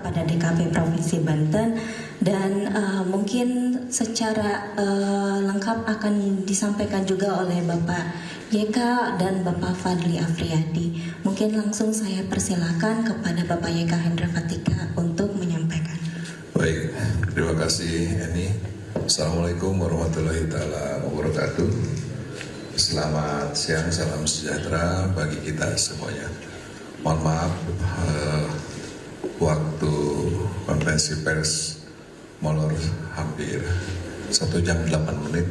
kepada DKP Provinsi Banten, dan mungkin secara lengkap akan disampaikan juga oleh Bapak YK dan Bapak Fadli Afriyadi. Mungkin langsung saya persilakan kepada Bapak YK Hendra Fatika untuk menyampaikan. Baik, terima kasih Eni. Assalamualaikum warahmatullahi taala wabarakatuh. Selamat siang, salam sejahtera bagi kita semuanya. Mohon maaf, waktu konferensi pers molor hampir 1 jam 8 menit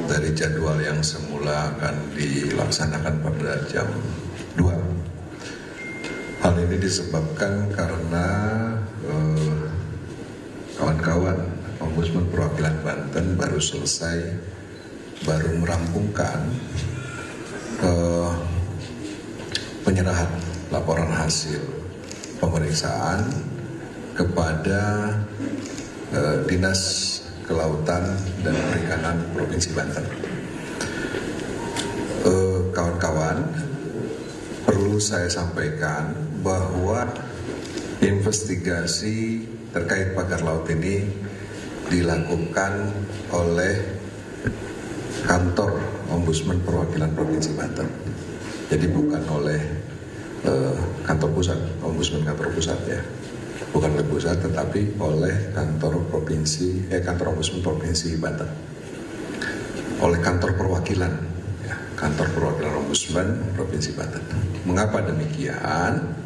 dari jadwal yang semula akan dilaksanakan pada jam 2. Hal ini disebabkan karena kawan-kawan Ombudsman Perwakilan Banten baru merampungkan penyerahan laporan hasil pemeriksaan kepada Dinas Kelautan dan Perikanan Provinsi Banten. Kawan-kawan, perlu saya sampaikan bahwa investigasi terkait pagar laut ini dilakukan oleh kantor Ombudsman Perwakilan Provinsi Banten. Jadi bukan oleh kantor pusat, Ombudsman kantor pusat ya. Bukan oleh pusat, tetapi oleh kantor Ombudsman Provinsi Banten. Oleh kantor perwakilan, ya, kantor perwakilan Ombudsman Provinsi Banten. Mengapa demikian?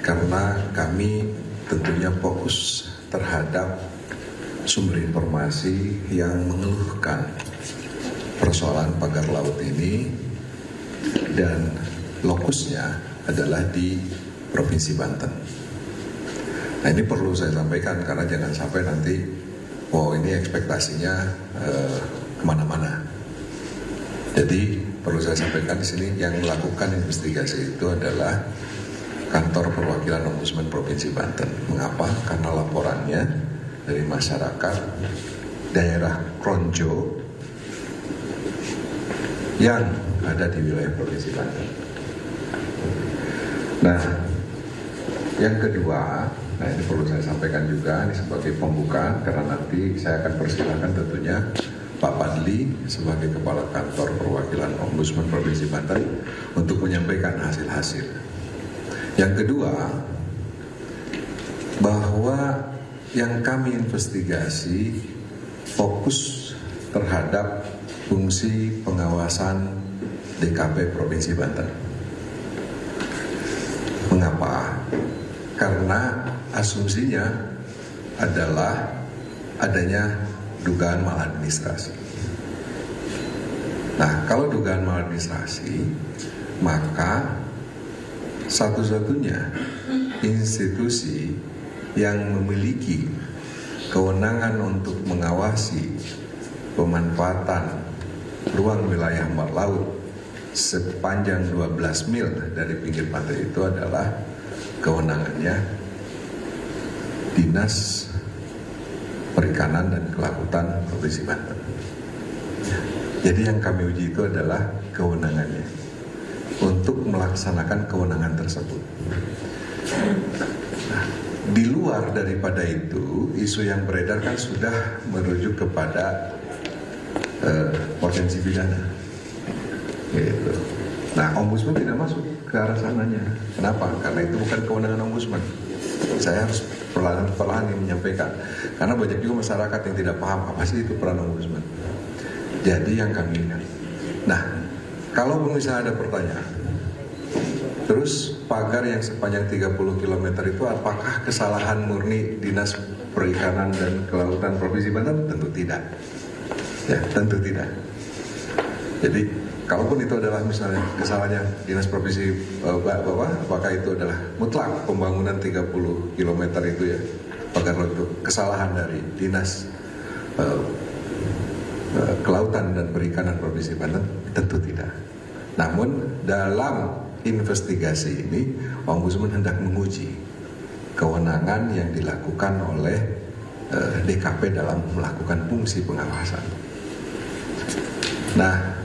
Karena kami tentunya fokus terhadap sumber informasi yang mengeluhkan persoalan pagar laut ini, dan lokusnya adalah di Provinsi Banten. Nah, ini perlu saya sampaikan karena jangan sampai nanti ini ekspektasinya kemana-mana. Jadi perlu saya sampaikan di sini yang melakukan investigasi itu adalah kantor perwakilan Ombudsman Provinsi Banten. Mengapa? Karena laporannya dari masyarakat daerah Kronjo yang ada di wilayah Provinsi Banten. Nah, yang kedua, ini perlu saya sampaikan juga, ini sebagai pembukaan, karena nanti saya akan persilakan tentunya Pak Fadli sebagai Kepala Kantor Perwakilan Ombudsman Provinsi Banten untuk menyampaikan hasil-hasil. Yang kedua, bahwa yang kami investigasi fokus terhadap fungsi pengawasan DKP Provinsi Banten. Mengapa? Karena asumsinya adalah adanya dugaan maladministrasi. Nah, kalau dugaan maladministrasi, maka satu-satunya institusi yang memiliki kewenangan untuk mengawasi pemanfaatan ruang wilayah laut sepanjang 12 mil dari pinggir pantai itu adalah kewenangannya Dinas Perikanan dan Kelautan Provinsi Banten. Jadi yang kami uji itu adalah kewenangannya untuk melaksanakan kewenangan tersebut. Nah, di luar daripada itu, isu yang beredar kan sudah merujuk kepada potensi pidana. Gitu. Nah, Ombudsman tidak masuk ke arah sananya. Kenapa? Karena itu bukan kewenangan Ombudsman. Saya harus perlahan-lahan menyampaikan. Karena banyak juga masyarakat yang tidak paham apa sih itu peran Ombudsman. Jadi yang kami ingat. Nah, kalau misalnya ada pertanyaan, terus pagar yang sepanjang 30 km itu apakah kesalahan murni Dinas Perikanan dan Kelautan Provinsi Banten? Tentu tidak. Ya, tentu tidak. Jadi, kalaupun itu adalah misalnya kesalahannya Dinas Provinsi apakah itu adalah mutlak pembangunan 30 km itu ya, pagar laut itu kesalahan dari Dinas Kelautan dan Perikanan Provinsi Banten? Tentu tidak. Namun dalam investigasi ini Ombudsman hendak menguji kewenangan yang dilakukan oleh DKP dalam melakukan fungsi pengawasan. Nah,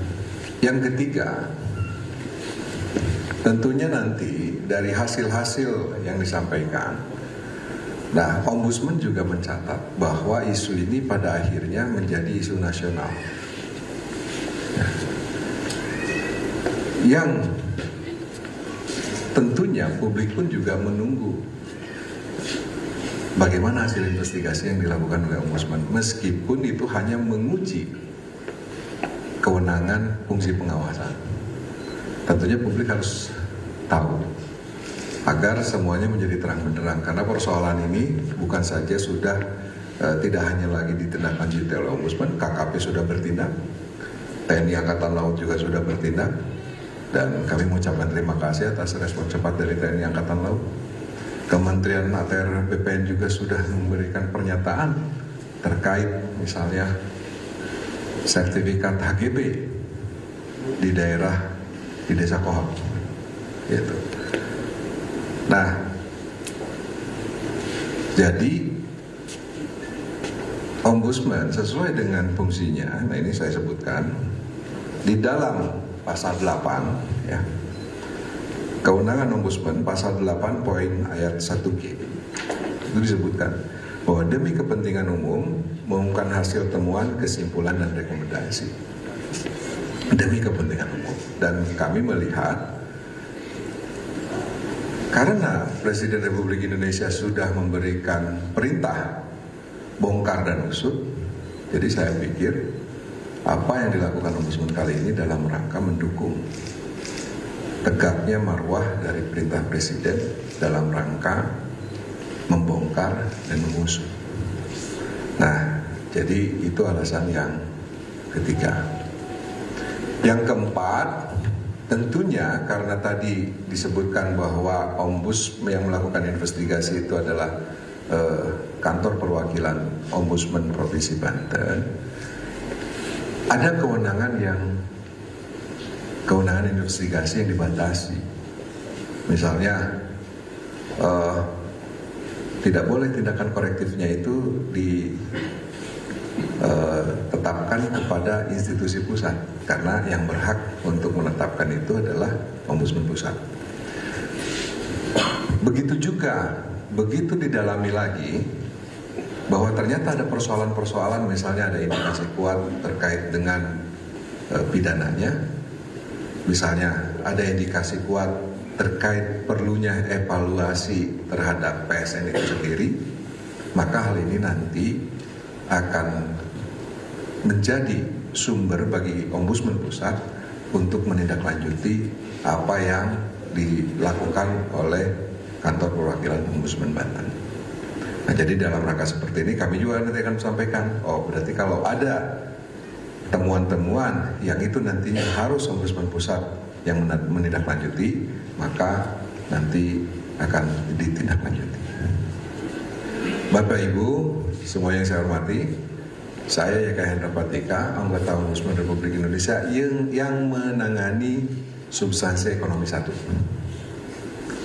yang ketiga, tentunya nanti dari hasil-hasil yang disampaikan Nah, Ombudsman juga mencatat bahwa isu ini pada akhirnya menjadi isu nasional. Yang tentunya publik pun juga menunggu bagaimana hasil investigasi yang dilakukan oleh Ombudsman, meskipun itu hanya menguji kewenangan fungsi pengawasan. Tentunya publik harus tahu agar semuanya menjadi terang benderang, karena persoalan ini bukan saja sudah tidak hanya lagi ditindaklanjuti oleh Ombudsman, KKP sudah bertindak, TNI Angkatan Laut juga sudah bertindak, dan kami mengucapkan terima kasih atas respon cepat dari TNI Angkatan Laut. Kementerian ATR BPN juga sudah memberikan pernyataan terkait misalnya sertifikat HGB di daerah, di Desa Kohok, gitu. Nah, jadi Ombudsman sesuai dengan fungsinya, nah ini saya sebutkan di dalam pasal 8 ya. Kewenangan Ombudsman pasal 8 poin ayat 1G itu disebutkan bahwa demi kepentingan umum mengumumkan hasil temuan, kesimpulan dan rekomendasi demi kepentingan umum. Dan kami melihat karena Presiden Republik Indonesia sudah memberikan perintah bongkar dan usut, jadi saya pikir apa yang dilakukan Ombudsman kali ini dalam rangka mendukung tegaknya marwah dari perintah Presiden dalam rangka membongkar dan mengusut. Nah, jadi itu alasan yang ketiga. Yang keempat, tentunya karena tadi disebutkan bahwa Ombudsman yang melakukan investigasi itu adalah kantor perwakilan Ombudsman Provinsi Banten, ada kewenangan investigasi yang dibatasi. Misalnya tidak boleh tindakan korektifnya itu ditetapkan kepada institusi pusat, karena yang berhak untuk menetapkan itu adalah Ombudsman Pusat. Begitu juga, begitu didalami lagi bahwa ternyata ada persoalan-persoalan, misalnya ada indikasi kuat terkait dengan pidananya, misalnya ada indikasi kuat terkait perlunya evaluasi terhadap PSN itu sendiri, maka hal ini nanti akan menjadi sumber bagi Ombudsman Pusat untuk menindaklanjuti apa yang dilakukan oleh kantor perwakilan Ombudsman Banten. Nah, jadi dalam rangka seperti ini kami juga nanti akan sampaikan, oh berarti kalau ada temuan-temuan yang itu nantinya harus Ombudsman Pusat yang menindaklanjuti, maka nanti akan ditindaklanjuti. Bapak Ibu, semua yang saya hormati, saya YK Hendra Patika, anggota Ombudsman Republik Indonesia yang menangani substansi ekonomi 1.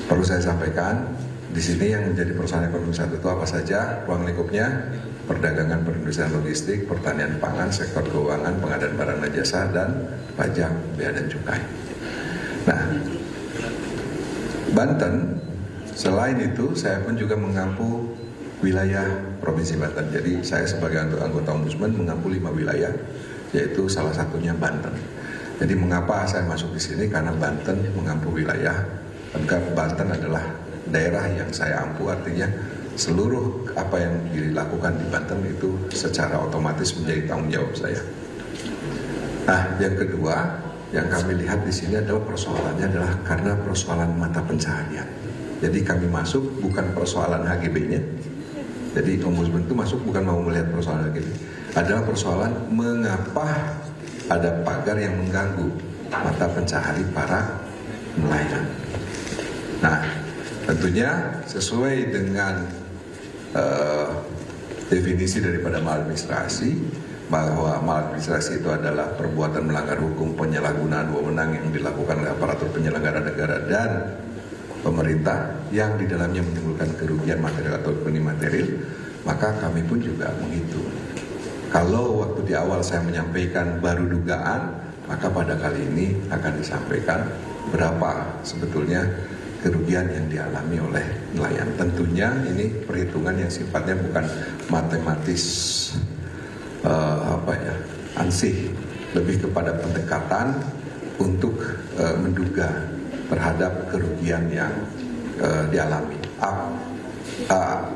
Perlu saya sampaikan, di sini yang menjadi persoalan ekonomi 1 itu apa saja, ruang lingkupnya, perdagangan, perindustrian, logistik, pertanian pangan, sektor keuangan, pengadaan barang dan jasa, dan pajak, bea dan cukai. Nah, Banten, selain itu saya pun juga mengampu wilayah Provinsi Banten. Jadi saya sebagai anggota Ombudsman mengampu 5 wilayah, yaitu salah satunya Banten. Jadi mengapa saya masuk di sini? Karena Banten mengampu wilayah, Banten adalah daerah yang saya ampu, artinya seluruh apa yang dilakukan di Banten itu secara otomatis menjadi tanggung jawab saya. Nah, yang kedua yang kami lihat di sini adalah persoalannya adalah karena persoalan mata pencaharian. Jadi kami masuk bukan persoalan HGB-nya. Jadi Ombudsman itu masuk bukan mau melihat persoalan HGB, adalah persoalan mengapa ada pagar yang mengganggu mata pencahari para nelayan. Nah, tentunya sesuai dengan definisi daripada maladministrasi, bahwa maladministrasi itu adalah perbuatan melanggar hukum, penyalahgunaan wewenang yang dilakukan oleh aparatur penyelenggara negara dan pemerintah yang di dalamnya menimbulkan kerugian material atau material, maka kami pun juga menghitung. Kalau waktu di awal saya menyampaikan baru dugaan, maka pada kali ini akan disampaikan berapa sebetulnya kerugian yang dialami oleh nelayan. Tentunya ini perhitungan yang sifatnya bukan matematis ansih, lebih kepada pendekatan untuk menduga terhadap kerugian yang dialami.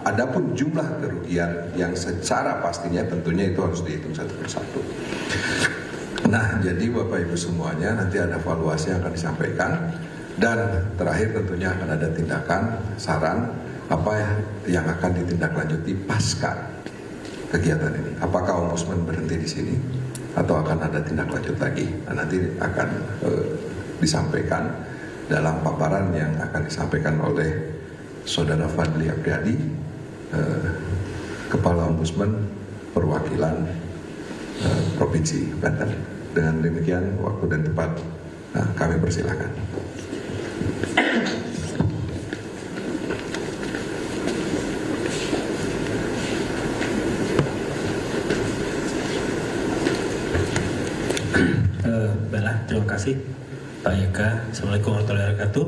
Adapun jumlah kerugian yang secara pastinya tentunya itu harus dihitung satu persatu. Nah, jadi Bapak Ibu semuanya, nanti ada evaluasi yang akan disampaikan, dan terakhir tentunya akan ada tindakan, saran apa yang akan ditindaklanjuti pasca kegiatan ini. Apakah Ombudsman berhenti di sini atau akan ada tindak lanjut lagi? Nah, nanti akan disampaikan dalam paparan yang akan disampaikan oleh Saudara Fadli Afriyadi, Kepala Ombudsman Perwakilan Provinsi Banten. Dengan demikian waktu dan tempat kami persilakan. Baiklah, terima kasih Pak Yeka. Assalamualaikum warahmatullahi wabarakatuh.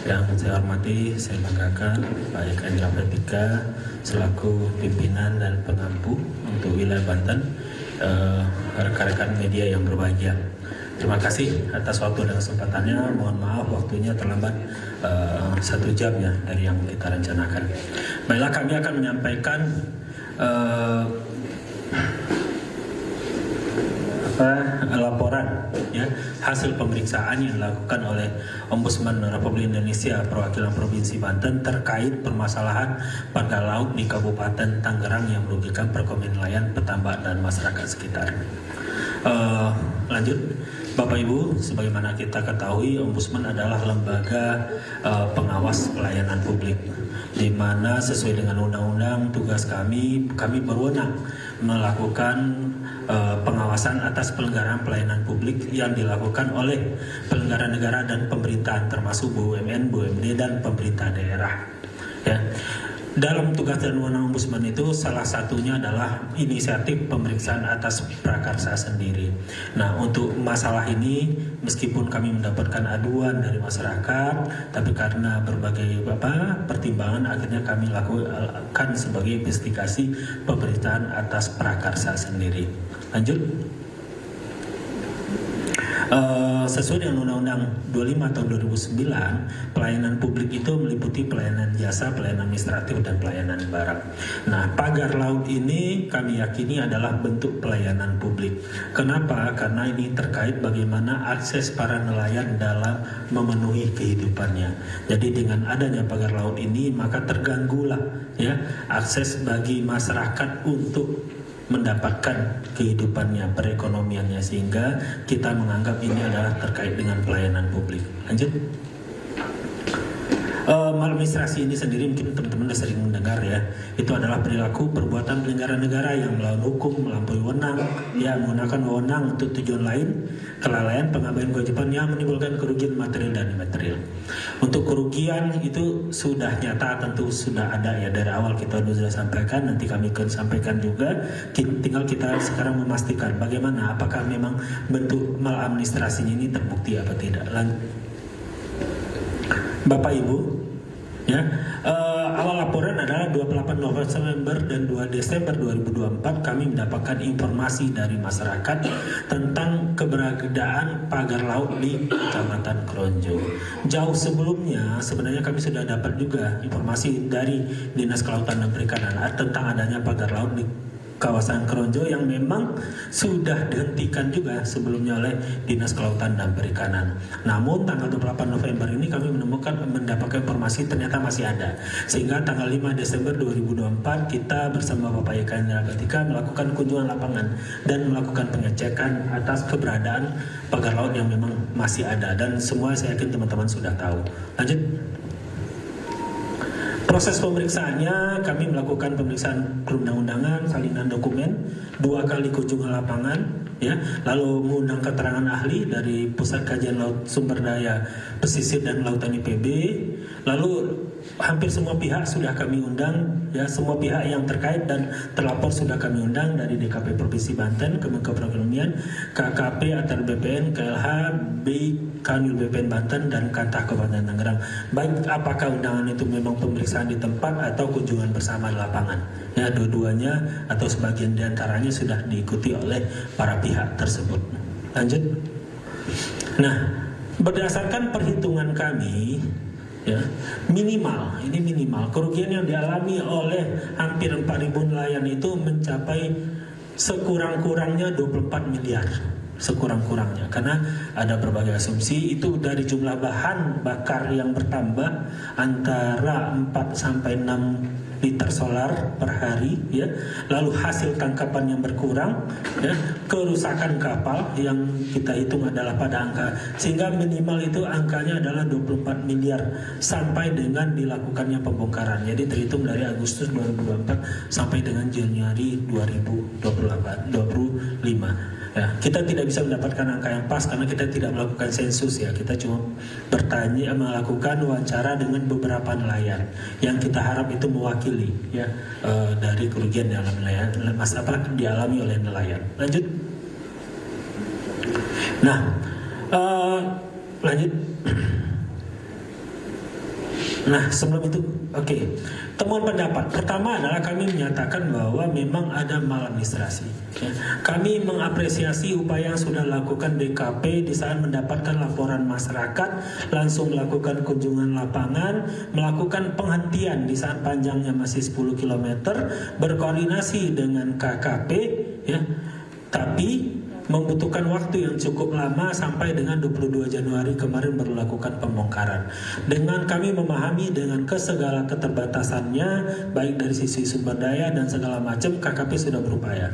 Yang saya hormati, saya banggakan Pak Yeka Indra Pratika selaku pimpinan dan pengampu untuk wilayah Banten, rekan-rekan media yang berbahagia. Terima kasih atas waktu dan kesempatannya. Mohon maaf waktunya terlambat 1 jam ya dari yang kita rencanakan. Baiklah, kami akan menyampaikan laporan ya hasil pemeriksaan yang dilakukan oleh Ombudsman Republik Indonesia perwakilan Provinsi Banten terkait permasalahan pagar laut di Kabupaten Tangerang yang merugikan perekonomian nelayan, petambak dan masyarakat sekitar. Lanjut, Bapak Ibu, sebagaimana kita ketahui, Ombudsman adalah lembaga pengawas pelayanan publik, di mana sesuai dengan undang-undang tugas kami berwenang melakukan pengawasan atas penyelenggaraan pelayanan publik yang dilakukan oleh penyelenggara negara dan pemerintahan, termasuk BUMN, BUMD dan pemerintah daerah. Ya. Dalam tugas dan wewenang Ombudsman itu salah satunya adalah inisiatif pemeriksaan atas prakarsa sendiri. Nah, untuk masalah ini meskipun kami mendapatkan aduan dari masyarakat, tapi karena berbagai pertimbangan akhirnya kami lakukan sebagai investigasi pemeriksaan atas prakarsa sendiri. Lanjut. Sesuai dengan Undang-Undang 25 tahun 2009, pelayanan publik itu meliputi pelayanan jasa, pelayanan administratif, dan pelayanan barang. Nah, pagar laut ini kami yakini adalah bentuk pelayanan publik. Kenapa? Karena ini terkait bagaimana akses para nelayan dalam memenuhi kehidupannya. Jadi dengan adanya pagar laut ini maka terganggulah ya akses bagi masyarakat untuk mendapatkan kehidupannya, perekonomiannya, sehingga kita menganggap ini adalah terkait dengan pelayanan publik. Lanjut. Maladministrasi ini sendiri mungkin teman-teman sudah sering mendengar ya, itu adalah perilaku perbuatan penyelenggara negara yang melawan hukum, melampaui wewenang, ya menggunakan wewenang untuk tujuan lain, kelalaian, pengabaian kewajiban yang menimbulkan kerugian material dan imaterial. Untuk kerugian itu sudah nyata, tentu sudah ada ya dari awal kita sudah sampaikan, nanti kami akan sampaikan juga. Tinggal kita sekarang memastikan bagaimana, apakah memang bentuk maladministrasinya ini terbukti apa tidak. Bapak Ibu, ya, awal laporan adalah 28 November dan 2 Desember 2024 kami mendapatkan informasi dari masyarakat tentang keberadaan pagar laut di Kecamatan Kronjo. Jauh sebelumnya sebenarnya kami sudah dapat juga informasi dari Dinas Kelautan dan Perikanan tentang adanya pagar laut di kawasan Kronjo yang memang sudah dihentikan juga sebelumnya oleh Dinas Kelautan dan Perikanan. Namun tanggal 28 November ini kami mendapatkan informasi ternyata masih ada. Sehingga tanggal 5 Desember 2024 kita bersama Bapak Yeka Indra Pratika melakukan kunjungan lapangan dan melakukan pengecekan atas keberadaan pagar laut yang memang masih ada, dan semua saya yakin teman-teman sudah tahu. Lanjut. Proses pemeriksaannya, kami melakukan pemeriksaan perundang-undangan, salinan dokumen, 2 kali kunjungan lapangan, ya, lalu mengundang keterangan ahli dari Pusat Kajian Laut Sumber Daya Pesisir dan Lautan IPB, lalu hampir semua pihak sudah kami undang, ya, semua pihak yang terkait dan terlapor sudah kami undang, dari DKP Provinsi Banten, Kemenko Perekonomian, KKP atau BPN, KLH, Kanwil BPN Banten, dan Kantah Kabupaten Tangerang. Baik apakah undangan itu memang pemeriksaan di tempat atau kunjungan bersama di lapangan. Ya, dua-duanya atau sebagian diantaranya sudah diikuti oleh para pihak tersebut. Lanjut. Nah, berdasarkan perhitungan kami, ya, minimal kerugian yang dialami oleh hampir 4.000 nelayan itu mencapai sekurang-kurangnya 24 miliar, sekurang-kurangnya, karena ada berbagai asumsi. Itu dari jumlah bahan bakar yang bertambah antara 4 sampai 6 liter solar per hari, ya, lalu hasil tangkapan yang berkurang, ya, kerusakan kapal yang kita hitung adalah pada angka, sehingga minimal itu angkanya adalah 24 miliar sampai dengan dilakukannya pembongkaran. Jadi terhitung dari Agustus 2024 sampai dengan Januari 2025. Ya, kita tidak bisa mendapatkan angka yang pas karena kita tidak melakukan sensus, ya. Kita cuma melakukan wawancara dengan beberapa nelayan yang kita harap itu mewakili, ya, dari kerugian dalam nelayan, dialami oleh nelayan. Lanjut. Nah, lanjut. Nah, sebelum itu, oke. Temuan pendapat pertama adalah kami menyatakan bahwa memang ada maladministrasi. Ya. Kami mengapresiasi upaya yang sudah dilakukan DKP di saat mendapatkan laporan masyarakat, langsung melakukan kunjungan lapangan, melakukan penghentian di saat panjangnya masih 10 km, berkoordinasi dengan KKP, ya. Tapi membutuhkan waktu yang cukup lama sampai dengan 22 Januari kemarin baru melakukan pembongkaran. Dengan kami memahami dengan segala keterbatasannya, baik dari sisi sumber daya dan segala macam, KKP sudah berupaya.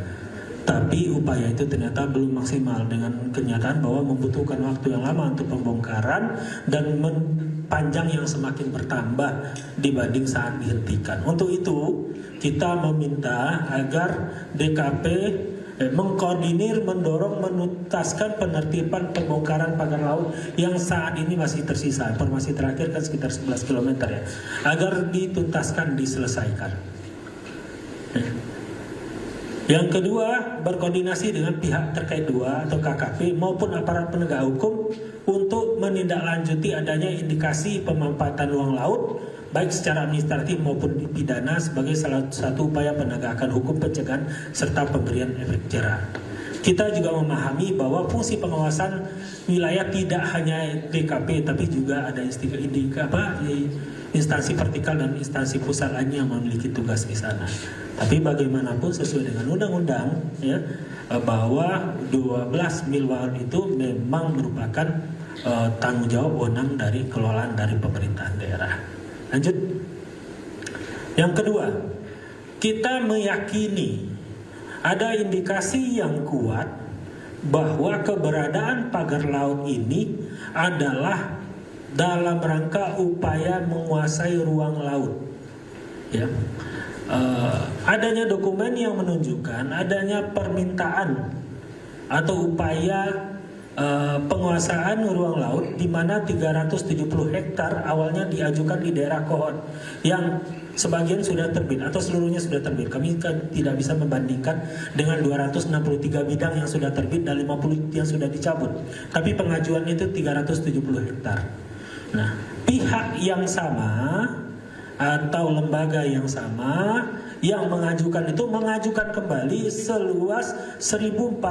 Tapi upaya itu ternyata belum maksimal, dengan kenyataan bahwa membutuhkan waktu yang lama untuk pembongkaran dan panjang yang semakin bertambah dibanding saat dihentikan. Untuk itu kita meminta agar DKP mengkoordinir, mendorong, menuntaskan penertiban pembongkaran pagar laut yang saat ini masih tersisa. Informasi terakhir kan sekitar 11 km, ya, agar dituntaskan, diselesaikan. Yang kedua, berkoordinasi dengan pihak terkait dua atau KKP maupun aparat penegak hukum untuk menindaklanjuti adanya indikasi pemanfaatan ruang laut baik secara administratif maupun pidana sebagai salah satu upaya penegakan hukum, pencegahan serta pemberian efek jerah. Kita juga memahami bahwa fungsi pengawasan wilayah tidak hanya DKP tapi juga ada instansi vertikal dan instansi pusat lainnya yang memiliki tugas di sana. Tapi bagaimanapun sesuai dengan undang-undang, ya, bahwa 12 mil watt itu memang merupakan tanggung jawab wewenang dari kelolaan dari pemerintahan daerah. Lanjut. Yang kedua, kita meyakini ada indikasi yang kuat bahwa keberadaan pagar laut ini adalah dalam rangka upaya menguasai ruang laut. Ya. Adanya dokumen yang menunjukkan adanya permintaan atau upaya penguasaan ruang laut di mana 370 hektar awalnya diajukan di daerah Kohon yang sebagian sudah terbit atau seluruhnya sudah terbit. Kami tidak bisa membandingkan dengan 263 bidang yang sudah terbit dan 50 yang sudah dicabut. Tapi pengajuan itu 370 hektar. Nah, pihak yang sama atau lembaga yang sama yang mengajukan itu mengajukan kembali seluas 1.415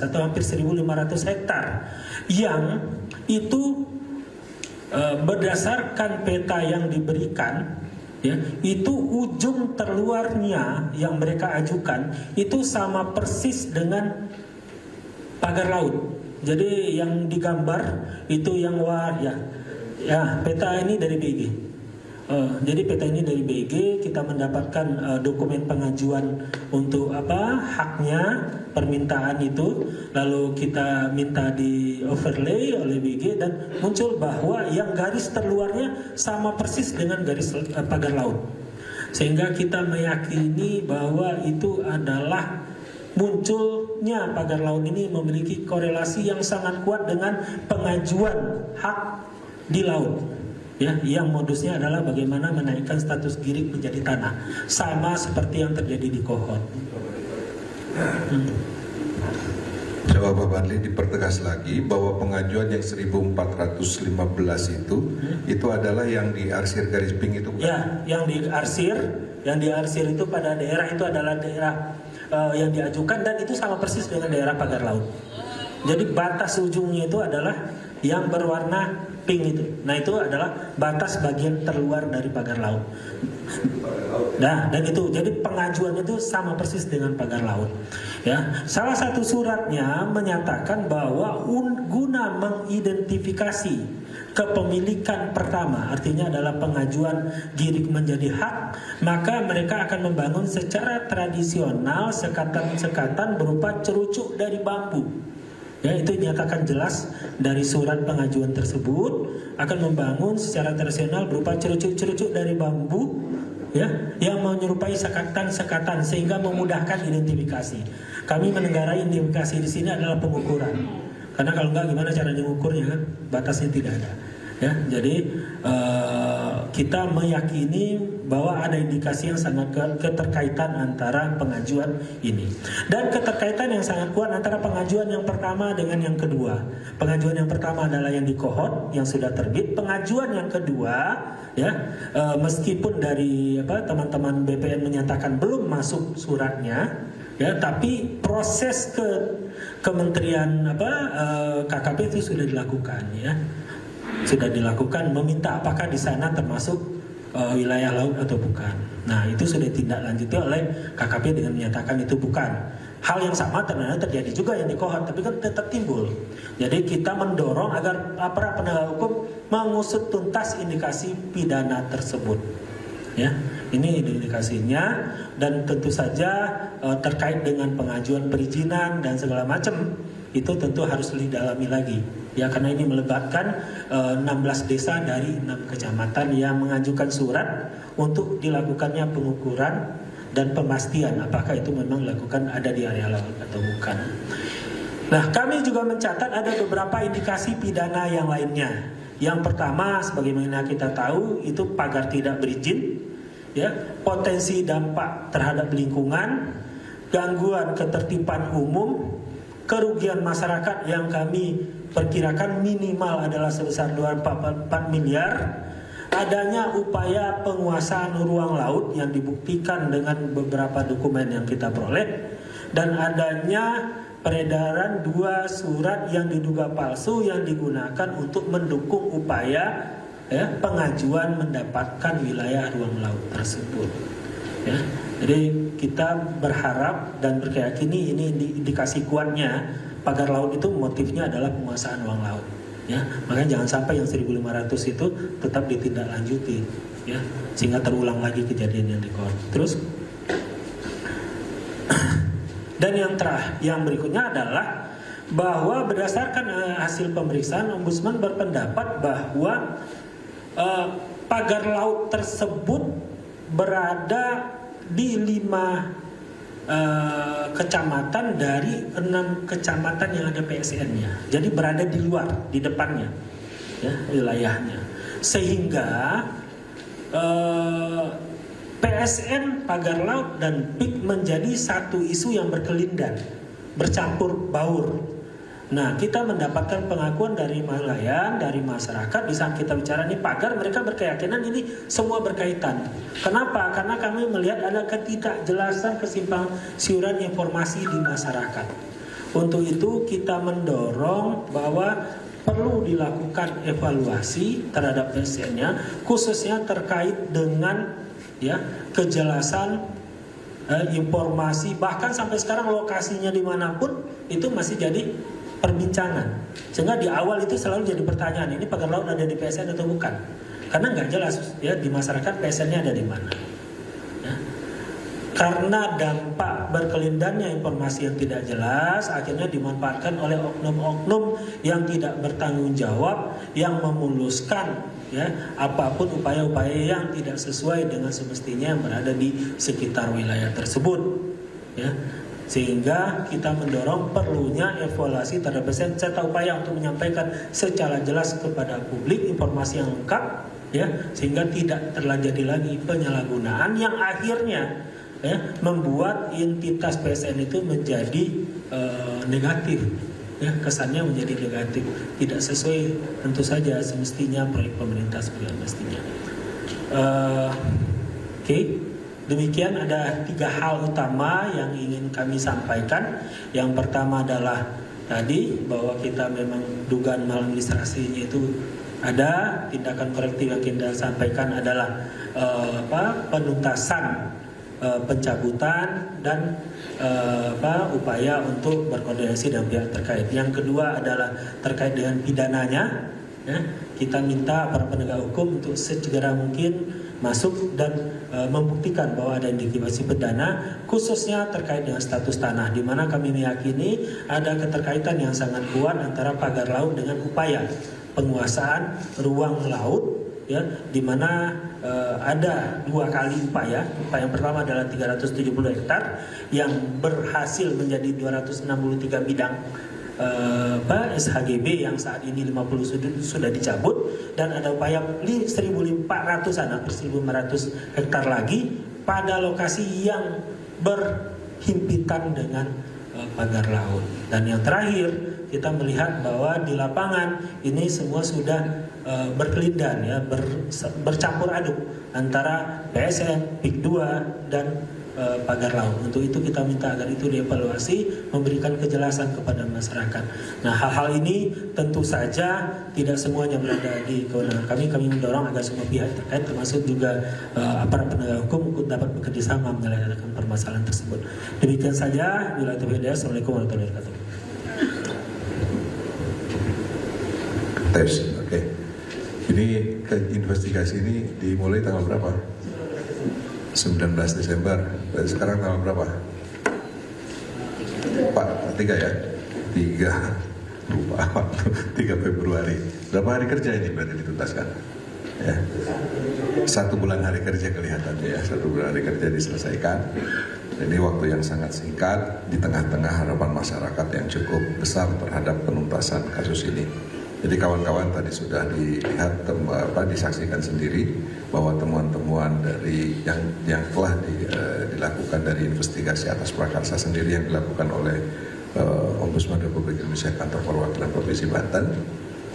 atau hampir 1.500 hektar yang itu berdasarkan peta yang diberikan, ya, itu ujung terluarnya yang mereka ajukan itu sama persis dengan pagar laut. Jadi yang digambar itu yang peta ini dari BG. Jadi peta ini dari BG, kita mendapatkan dokumen pengajuan untuk haknya permintaan itu, lalu kita minta di overlay oleh BG dan muncul bahwa yang garis terluarnya sama persis dengan garis pagar laut, sehingga kita meyakini bahwa itu adalah munculnya pagar laut ini memiliki korelasi yang sangat kuat dengan pengajuan hak di laut. ya, yang modusnya adalah bagaimana menaikkan status Girik menjadi tanah, sama seperti yang terjadi di Kohot. Coba Pak Fadli dipertegas lagi bahwa pengajuan yang 1415 itu adalah yang diarsir garis pink itu. Ya, yang diarsir itu pada daerah itu adalah daerah yang diajukan, dan itu sama persis dengan daerah pagar laut. Jadi batas ujungnya itu adalah yang berwarna pink itu. Nah, itu adalah batas bagian terluar dari pagar laut. Nah, dan itu jadi pengajuan itu sama persis dengan pagar laut. Ya, salah satu suratnya menyatakan bahwa guna mengidentifikasi kepemilikan pertama, artinya adalah pengajuan Girik menjadi hak, maka mereka akan membangun secara tradisional sekatan-sekatan berupa cerucuk dari bambu. Ya, itu dinyatakan jelas dari surat pengajuan tersebut, akan membangun secara tradisional berupa cerucuk-cerucuk dari bambu, ya, yang menyerupai sekatan-sekatan sehingga memudahkan identifikasi. Kami menenggarai identifikasi di sini adalah pengukuran, karena kalau enggak gimana cara mengukurnya kan, batasnya tidak ada. Ya, jadi kita meyakini bahwa ada indikasi yang sangat keterkaitan antara pengajuan ini, dan keterkaitan yang sangat kuat antara pengajuan yang pertama dengan yang kedua. Pengajuan yang pertama adalah yang di Kohot yang sudah terbit. Pengajuan yang kedua, ya, meskipun dari teman-teman BPN menyatakan belum masuk suratnya, ya, tapi proses ke Kementerian KKP itu sudah dilakukan, ya. Sudah dilakukan, meminta apakah di sana termasuk wilayah laut atau bukan. Nah, itu sudah ditindaklanjuti oleh KKP dengan menyatakan itu bukan. Hal yang sama ternyata terjadi juga yang di Kohot, tapi kan tetap timbul. Jadi kita mendorong agar aparat penegak hukum mengusut tuntas indikasi pidana tersebut. Ya, ini indikasinya, dan tentu saja terkait dengan pengajuan perizinan dan segala macam itu tentu harus didalami lagi, ya, karena ini melibatkan 16 desa dari 6 kecamatan yang mengajukan surat untuk dilakukannya pengukuran dan pemastian apakah itu memang dilakukan ada di area laut atau bukan. Nah, kami juga mencatat ada beberapa indikasi pidana yang lainnya. Yang pertama, sebagaimana kita tahu, itu pagar tidak berizin, ya, potensi dampak terhadap lingkungan, gangguan ketertiban umum, kerugian masyarakat yang kami perkirakan minimal adalah sebesar 2,4 miliar, adanya upaya penguasaan ruang laut yang dibuktikan dengan beberapa dokumen yang kita peroleh, dan adanya peredaran 2 surat yang diduga palsu yang digunakan untuk mendukung upaya, ya, pengajuan mendapatkan wilayah ruang laut tersebut. Ya, jadi kita berharap dan berkeyakinan ini indikasi kuatnya pagar laut itu motifnya adalah penguasaan ruang laut. Ya, makanya jangan sampai yang 1.500 itu tetap ditindaklanjuti, ya, sehingga terulang lagi kejadian yang di Kohot. Terus, dan yang berikutnya adalah bahwa berdasarkan hasil pemeriksaan, Ombudsman berpendapat bahwa pagar laut tersebut berada di 5 kecamatan dari 6 kecamatan yang ada PSN-nya. Jadi berada di luar, di depannya, ya, wilayahnya. Sehingga PSN, pagar laut, dan PIK menjadi satu isu yang berkelindan, bercampur baur. Nah, kita mendapatkan pengakuan dari nelayan, dari masyarakat. Di saat kita bicara ini pagar, mereka berkeyakinan ini semua berkaitan. Kenapa? Karena kami melihat ada ketidakjelasan, kesimpang siuran informasi di masyarakat. Untuk itu kita mendorong bahwa perlu dilakukan evaluasi terhadap PSN-nya, khususnya terkait dengan, ya, kejelasan informasi. Bahkan sampai sekarang lokasinya dimanapun itu masih jadi perbincangan, sehingga di awal itu selalu jadi pertanyaan, ini pagar laut ada di PSN atau bukan, karena nggak jelas, ya, di masyarakat PSN-nya ada di mana, ya. Karena dampak berkelindannya informasi yang tidak jelas, akhirnya dimanfaatkan oleh oknum-oknum yang tidak bertanggung jawab, yang memuluskan, ya, apapun upaya-upaya yang tidak sesuai dengan semestinya yang berada di sekitar wilayah tersebut, ya. Sehingga kita mendorong perlunya evaluasi terhadap PSN serta upaya untuk menyampaikan secara jelas kepada publik informasi yang lengkap, ya, sehingga tidak terjadi lagi penyalahgunaan yang akhirnya ya membuat entitas PSN itu menjadi negatif, ya, kesannya menjadi negatif, tidak sesuai tentu saja semestinya proyek pemerintah sebagai mestinya. Oke. Demikian ada 3 hal utama yang ingin kami sampaikan. Yang pertama adalah tadi bahwa kita memang dugaan maladministrasinya itu ada. Tindakan korektif yang kita sampaikan adalah penuntasan pencabutan dan upaya untuk berkoordinasi dengan pihak terkait. Yang kedua adalah terkait dengan pidananya. Ya, kita minta para penegak hukum untuk segera mungkin masuk dan membuktikan bahwa ada indikasi pidana, khususnya terkait dengan status tanah, di mana kami meyakini ada keterkaitan yang sangat kuat antara pagar laut dengan upaya penguasaan ruang laut, ya, di mana ada 2 kali upaya. Upaya yang pertama adalah 370 hektar yang berhasil menjadi 263 bidang SHGB yang saat ini 50 sudah dicabut, dan ada upaya 1.400-an, hampir 1.500 hektar lagi pada lokasi yang berhimpitan dengan pagar laut. Dan yang terakhir, kita melihat bahwa di lapangan ini semua sudah berkelindan, ya, bercampur aduk antara PSN, PIK 2 dan pagar laut. Untuk itu kita minta agar itu dievaluasi, memberikan kejelasan kepada masyarakat. Nah, hal-hal ini tentu saja tidak semuanya berada di kewenangan kami. Kami mendorong agar semua pihak terkait, termasuk juga aparat penegak hukum, untuk dapat bekerja sama menyelesaikan permasalahan tersebut. Demikian saja. Assalamualaikum warahmatullahi wabarakatuh. Tes, oke. Ini investigasi ini dimulai tanggal berapa? 19 Desember. Dan sekarang tanggal berapa? 3 ya? 3 lupa waktu 3 Februari. Berapa hari kerja ini berarti dituntaskan? Ya. 1 bulan hari kerja kelihatannya, ya. 1 bulan hari kerja diselesaikan. Ini waktu yang sangat singkat di tengah-tengah harapan masyarakat yang cukup besar terhadap penuntasan kasus ini. Jadi kawan-kawan tadi sudah dilihat, disaksikan sendiri bahwa temuan-temuan dari yang telah dilakukan dari investigasi atas prakarsa sendiri yang dilakukan oleh Ombudsman Republik Indonesia Kantor Perwakilan Provinsi Banten.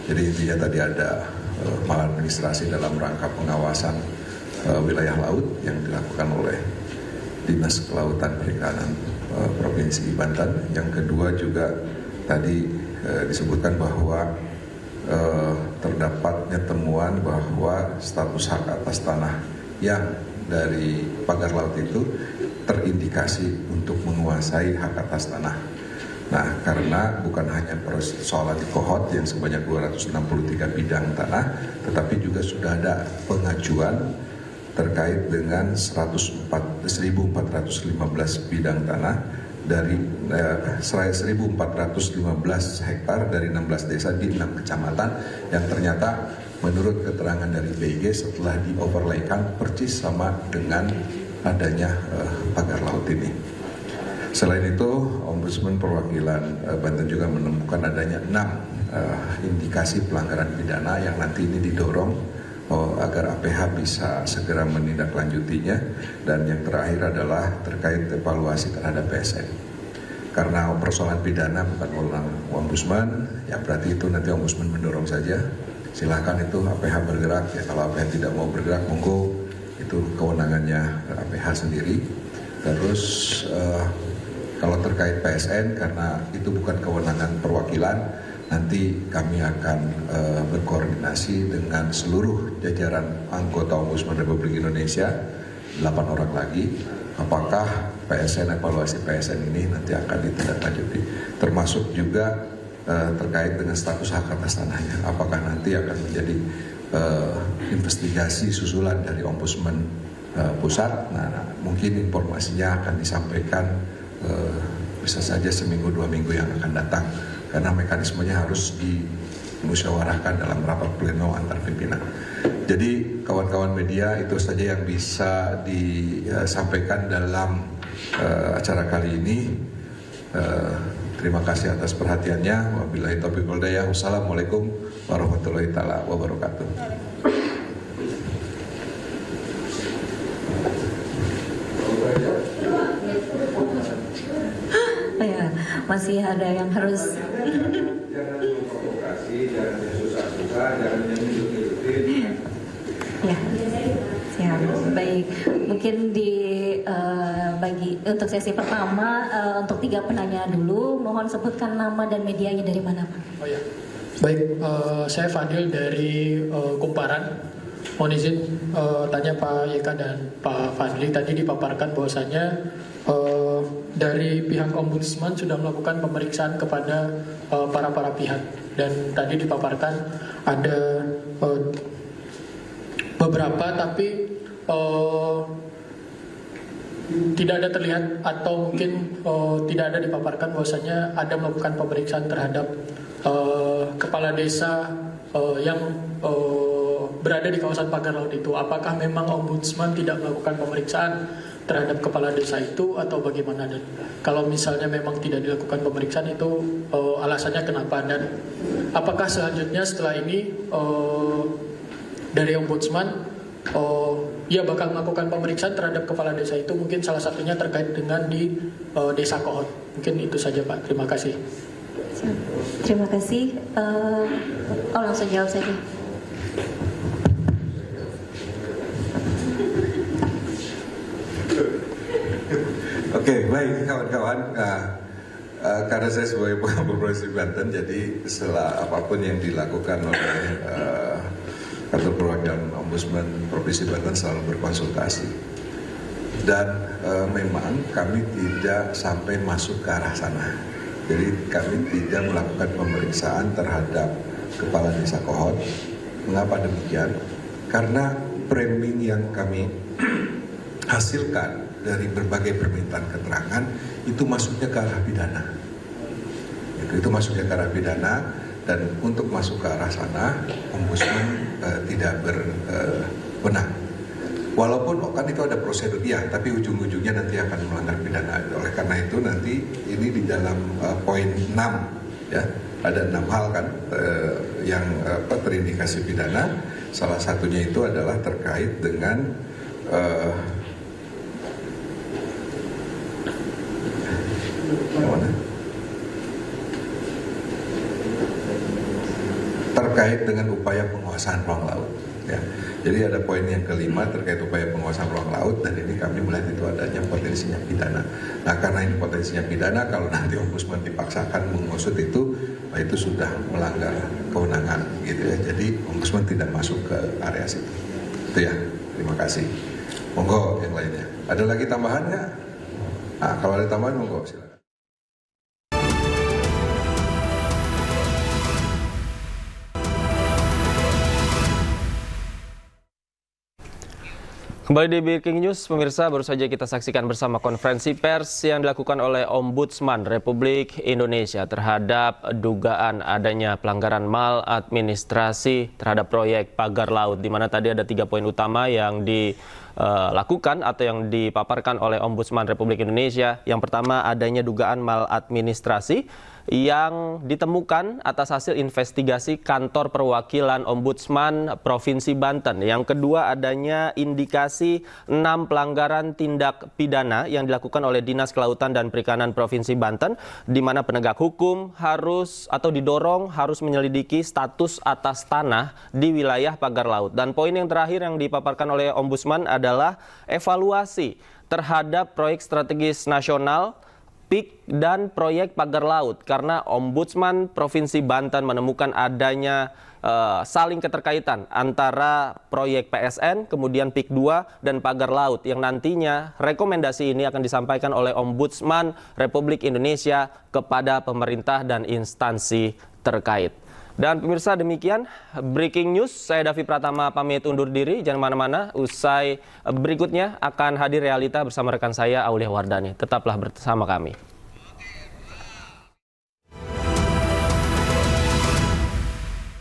Jadi intinya tadi ada maladministrasi dalam rangka pengawasan wilayah laut yang dilakukan oleh Dinas Kelautan Perikanan Provinsi Banten. Yang kedua juga tadi disebutkan bahwa terdapatnya temuan bahwa status hak atas tanah yang dari pagar laut itu terindikasi untuk menguasai hak atas tanah. Nah, karena bukan hanya persoalan di Kohot yang sebanyak 263 bidang tanah, tetapi juga sudah ada pengajuan terkait dengan 1.415 bidang tanah dari 1.415 hektar dari 16 desa di 6 kecamatan yang ternyata menurut keterangan dari BIG setelah di-overlaykan persis sama dengan adanya pagar laut ini. Selain itu, Ombudsman Perwakilan Banten juga menemukan adanya 6 indikasi pelanggaran pidana yang nanti ini didorong agar APH bisa segera menindaklanjutinya. Dan yang terakhir adalah terkait evaluasi terhadap PSN. Karena persoalan pidana bukan wewenang Ombudsman, ya berarti itu nanti Ombudsman mendorong saja. Silakan itu APH bergerak, ya kalau APH tidak mau bergerak, monggo, itu kewenangannya APH sendiri. Terus kalau terkait PSN, karena itu bukan kewenangan perwakilan, nanti kami akan berkoordinasi dengan seluruh jajaran anggota Ombudsman Republik Indonesia, 8 orang lagi. Apakah PSN, evaluasi PSN ini nanti akan ditindaklanjuti, termasuk juga terkait dengan status hak atas tanahnya. Apakah nanti akan menjadi investigasi susulan dari Ombudsman Pusat? Nah, mungkin informasinya akan disampaikan bisa saja seminggu 2 minggu yang akan datang, karena mekanismenya harus dimusyawarahkan dalam rapat pleno antar pimpinan. Jadi kawan-kawan media, itu saja yang bisa disampaikan dalam acara kali ini. Terima kasih atas perhatiannya. Wabillahi taufiq wal hidayah. Wassalamualaikum warahmatullahi wabarakatuh. masih ada yang harus. Jangan memprovokasi, jangan yang susah-susah, jangan yang nyudutin. Ya, siap. Baik. Mungkin bagi untuk sesi pertama untuk 3 penanya dulu, mohon sebutkan nama dan medianya dari mana, Pak? Oh ya, baik. Saya Fadil dari Kumparan. Mohon izin tanya Pak Yeka dan Pak Fadli, tadi dipaparkan bahwasanya dari pihak Ombudsman sudah melakukan pemeriksaan kepada para pihak, dan tadi dipaparkan ada beberapa, tapi tidak ada terlihat atau mungkin tidak ada dipaparkan bahwasanya ada melakukan pemeriksaan terhadap kepala desa yang berada di kawasan pagar laut itu. Apakah memang Ombudsman tidak melakukan pemeriksaan terhadap kepala desa itu atau bagaimana? Dan kalau misalnya memang tidak dilakukan pemeriksaan itu alasannya kenapa, dan apakah selanjutnya setelah ini dari Ombudsman ia bakal melakukan pemeriksaan terhadap kepala desa itu, mungkin salah satunya terkait dengan di Desa Kohot. Mungkin itu saja Pak, terima kasih. Terima kasih. Langsung jawab saja. Oke, baik kawan-kawan. Karena saya sebagai pengambil Provinsi Banten, jadi setelah apapun yang dilakukan oleh kantor perwakilan Ombudsman Provinsi Banten selalu berkonsultasi. Dan memang kami tidak sampai masuk ke arah sana. Jadi kami tidak melakukan pemeriksaan terhadap kepala desa Kohot. Mengapa demikian? Karena framing yang kami hasilkan dari berbagai permintaan keterangan itu masuknya ke arah pidana. Itu masuknya ke arah pidana, dan untuk masuk ke arah sana Ombudsman tidak berwenang. Walaupun kan itu ada prosedur ya, tapi ujung-ujungnya nanti akan melanggar pidana. Oleh karena itu nanti ini di dalam poin 6 ya, ada 6 hal kan yang terindikasi pidana. Salah satunya itu adalah terkait dengan terkait dengan upaya penguasaan ruang laut ya. Jadi ada poin yang kelima terkait upaya penguasaan ruang laut, dan ini kami melihat itu adanya potensinya pidana. Nah, karena ini potensinya pidana, kalau nanti Ombudsman dipaksakan mengusut itu sudah melanggar kewenangan gitu ya. Jadi Ombudsman tidak masuk ke area situ. Itu ya. Terima kasih. Monggo yang lainnya. Ada lagi tambahan nggak? Nah, kalau ada tambahan monggo silakan. Kembali di Breaking News, pemirsa, baru saja kita saksikan bersama konferensi pers yang dilakukan oleh Ombudsman Republik Indonesia terhadap dugaan adanya pelanggaran maladministrasi terhadap proyek pagar laut, di mana tadi ada 3 poin utama yang dilakukan atau yang dipaparkan oleh Ombudsman Republik Indonesia. Yang pertama, adanya dugaan maladministrasi yang ditemukan atas hasil investigasi kantor perwakilan Ombudsman Provinsi Banten. Yang kedua, adanya indikasi 6 pelanggaran tindak pidana yang dilakukan oleh Dinas Kelautan dan Perikanan Provinsi Banten, di mana penegak hukum harus atau didorong harus menyelidiki status atas tanah di wilayah pagar laut. Dan poin yang terakhir yang dipaparkan oleh Ombudsman adalah evaluasi terhadap proyek strategis nasional PIK dan proyek pagar laut, karena Ombudsman Provinsi Banten menemukan adanya saling keterkaitan antara proyek PSN, kemudian PIK 2 dan pagar laut, yang nantinya rekomendasi ini akan disampaikan oleh Ombudsman Republik Indonesia kepada pemerintah dan instansi terkait. Dan pemirsa, demikian Breaking News. Saya Davi Pratama pamit undur diri. Jangan mana-mana. Usai berikutnya akan hadir realita bersama rekan saya Aulia Wardani. Tetaplah bersama kami.